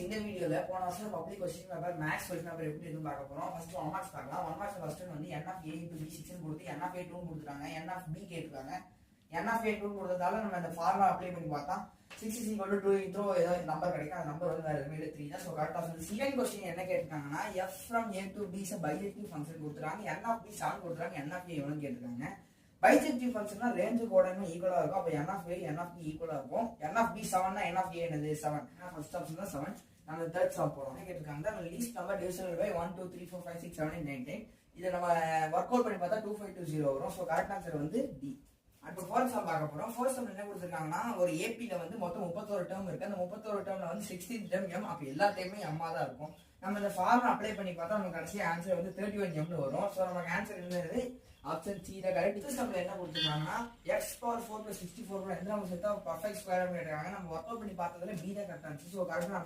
இந்த வீடியோல போன வருஷம் public question paper maths question paper எப்படி இருக்குன்னு பார்க்க போறோம். ஃபர்ஸ்ட் 1 மார்க்ஸ் பார்க்கலாம். 1 மார்க்ஸ் ஃபர்ஸ்ட் வந்து n of a into b 6 னு கொடுத்து n of a 2 னு கொடுத்துட்டாங்க. n of b கேட்றாங்க. n of a 2 னு கொடுத்ததால நம்ம இந்த ஃபார்முலா அப்ளை பண்ணி பார்த்தா 6 is equal to 2 into ஏதோ நம்பர் கிடைக்கும். அந்த நம்பர் வந்து வேற எதுவுமே 3 தான். சோ கரெக்ட்டா சொல்லி செகண்ட் क्वेश्चन என்ன கேட்றாங்கன்னா f from a to b is a bijective function கொடுத்துறாங்க. n of b 7 கொடுத்துறாங்க. n of a எவ்வளவு கேட்றாங்க. bijective function range கோடனும் ஈக்குவலா இருக்கும். அப்ப n of a n of b ஈக்குவலா இருக்கும். n of b 7 னா n of a என்னது 7. ஃபர்ஸ்ட் ஆப்ஷன் தான் 7. நம்ம தேர்ட் சம் போறோம். என்ன கேட்டிருக்காங்க அந்த லீஸ்ட் நம்பர் டிவிசிபிள் பை 1 2 3 4 5 6 7 8 9 10. இத நம்ம வொர்க் அவுட் பண்ணி பார்த்தா 2520 வரும். சோ கரெக்ட் ஆன்சர் வந்து டி. இப்போ ஃபோர்த் சம் பார்க்க போறோம். ஃபோர்த் சம் என்ன கொடுத்திருக்காங்கன்னா ஒரு ஏபி ல வந்து மொத்தம் 31 டேர்ம் இருக்கு. அந்த 31 டேர்ம்ல வந்து 16th டேர்ம் m. அப்ப எல்லா டேர்மே m ஆ தான் இருக்கும். நம்ம இந்த ஃபார்முலா அப்ளை பண்ணி பார்த்தா நமக்கு கடைசி ஆன்சர் வந்து 31m னு வரும். சோ நமக்கு ஆன்சர் என்னது ஆப்ஷன் சி தான் கரெக்ட். இந்த சம்ல என்ன கொடுத்திருக்காங்கன்னா x power 4 + 64 கூட எந்த நம்பர் சேர்த்தா பெர்ஃபெக்ட் ஸ்கொயர் கேட்றாங்க. நம்ம வொர்க் அவுட் பண்ணி பார்த்ததுல b தான் கரெக்ட் ஆன்சர். So correct